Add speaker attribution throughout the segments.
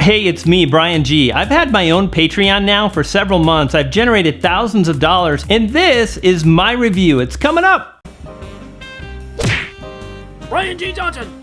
Speaker 1: Hey, it's me, Brian G. I've had my own Patreon now for several months. I've generated thousands of dollars, and this is my review. It's coming up.
Speaker 2: Brian G. Johnson.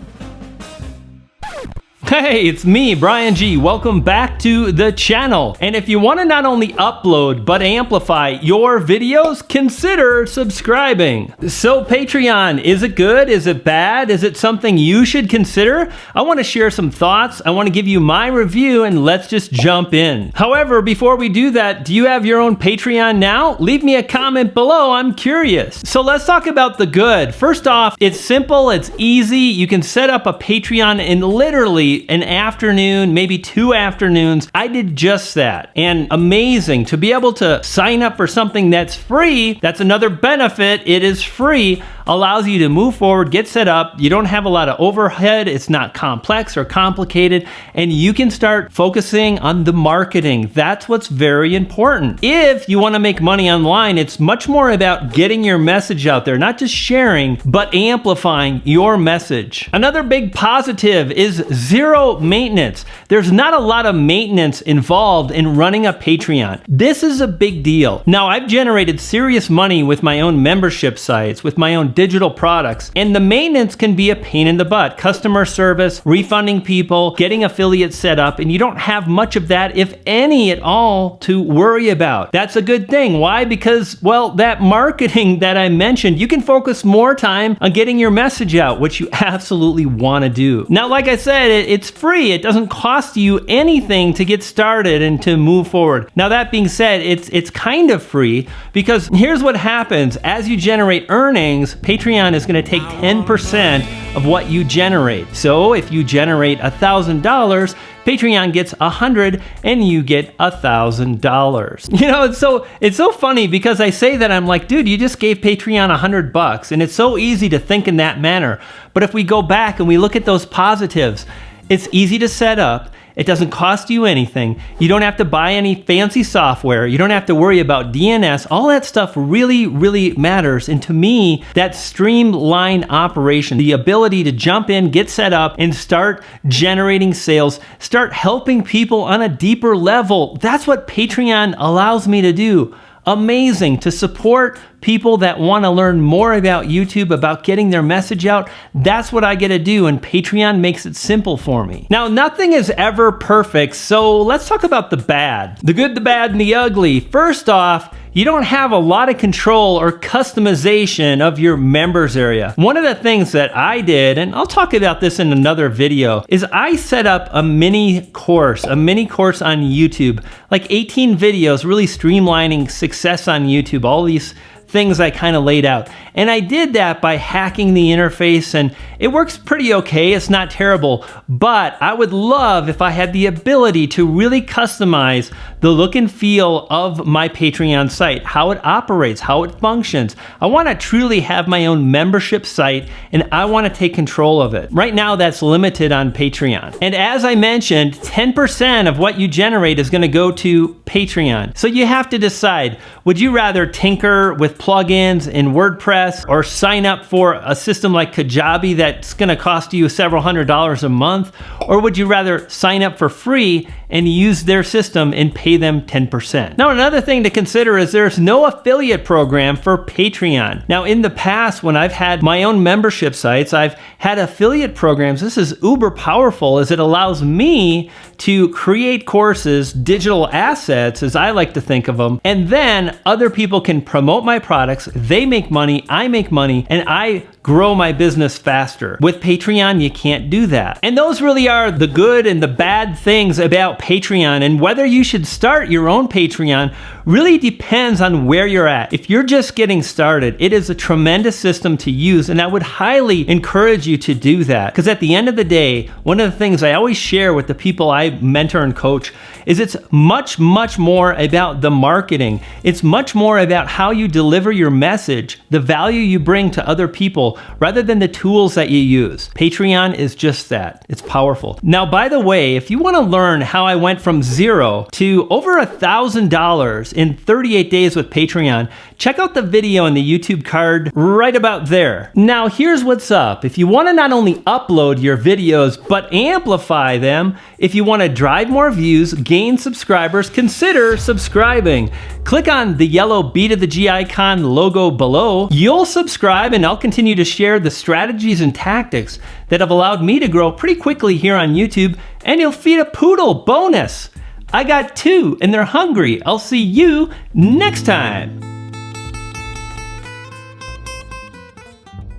Speaker 1: Hey, it's me, Brian G. Welcome back to the channel. And if you want to not only upload but amplify your videos, consider subscribing. So Patreon, is it good? Is it bad? Is it something you should consider? I want to share some thoughts. I want to give you my review, and let's just jump in. However, before we do that, do you have your own Patreon now? Leave me a comment below. I'm curious. So let's talk about the good. First off, it's simple. It's easy. You can set up a Patreon in literally an afternoon, maybe 2 afternoons. I did just that. And amazing to be able to sign up for something that's free. That's another benefit. It is free. Allows you to move forward, get set up. You don't have a lot of overhead. It's not complex or complicated. And you can start focusing on the marketing. That's what's very important. If you want to make money online, it's much more about getting your message out there, not just sharing, but amplifying your message. Another big positive is zero maintenance. There's not a lot of maintenance involved in running a Patreon. This is a big deal. Now, I've generated serious money with my own membership sites, with my own digital products, and the maintenance can be a pain in the butt. Customer service, refunding people, getting affiliates set up, and you don't have much of that, if any at all, to worry about. That's a good thing. Why? Because, well, that marketing that I mentioned, you can focus more time on getting your message out, which you absolutely want to do. Now, like I said, it's free. It doesn't cost you anything to get started and to move forward. Now, that being said, it's kind of free, because here's what happens. As you generate earnings, Patreon is going to take 10% of what you generate. So if you generate $1,000, Patreon gets $100 and you get $1,000. You know, it's so funny because I say that, I'm like, dude, you just gave Patreon $100, and it's so easy to think in that manner. But if we go back and we look at those positives, it's easy to set up. It doesn't cost you anything. You don't have to buy any fancy software. You don't have to worry about DNS. All that stuff really, really matters. And to me, that streamlined operation, the ability to jump in, get set up, and start generating sales, start helping people on a deeper level. That's what Patreon allows me to do. Amazing to support people that want to learn more about YouTube, about getting their message out. That's what I get to do, and Patreon makes it simple for me. Now, nothing is ever perfect, so let's talk about the bad. The good, the bad, and the ugly. First off, you don't have a lot of control or customization of your members area. One of the things that I did, and I'll talk about this in another video, is I set up a mini course on YouTube, like 18 videos, really streamlining success on YouTube, all these things I kind of laid out. And I did that by hacking the interface, and it works pretty okay. It's not terrible, but I would love if I had the ability to really customize the look and feel of my Patreon site, how it operates, how it functions. I want to truly have my own membership site, and I want to take control of it. Right now, that's limited on Patreon. And as I mentioned, 10% of what you generate is going to go to Patreon. So you have to decide, would you rather tinker with plugins in WordPress or sign up for a system like Kajabi that's going to cost you several $100s a month? Or would you rather sign up for free and use their system and pay them 10%? Now, another thing to consider is there's no affiliate program for Patreon. Now, in the past, when I've had my own membership sites, I've had affiliate programs. This is uber powerful, as it allows me to create courses, digital assets, as I like to think of them, and then other people can promote my products. They make money, I make money, and I grow my business faster. With Patreon, you can't do that. And those really are the good and the bad things about Patreon. And whether you should start your own Patreon really depends on where you're at. If you're just getting started, it is a tremendous system to use, and I would highly encourage you to do that. Because at the end of the day, one of the things I always share with the people I mentor and coach is it's much, much more about the marketing. It's much more about how you deliver your message, the value you bring to other people, rather than the tools that you use. Patreon is just that. It's powerful. Now, by the way, if you want to learn how I went from zero to over $1,000 in 38 days with Patreon, check out the video in the YouTube card right about there. Now, here's what's up. If you want to not only upload your videos, but amplify them, if you want to drive more views, gain subscribers, consider subscribing. Click on the yellow B to the G icon logo below. You'll subscribe and I'll continue to share the strategies and tactics that have allowed me to grow pretty quickly here on YouTube, and you'll feed a poodle bonus. I got 2 and they're hungry. I'll see you next time.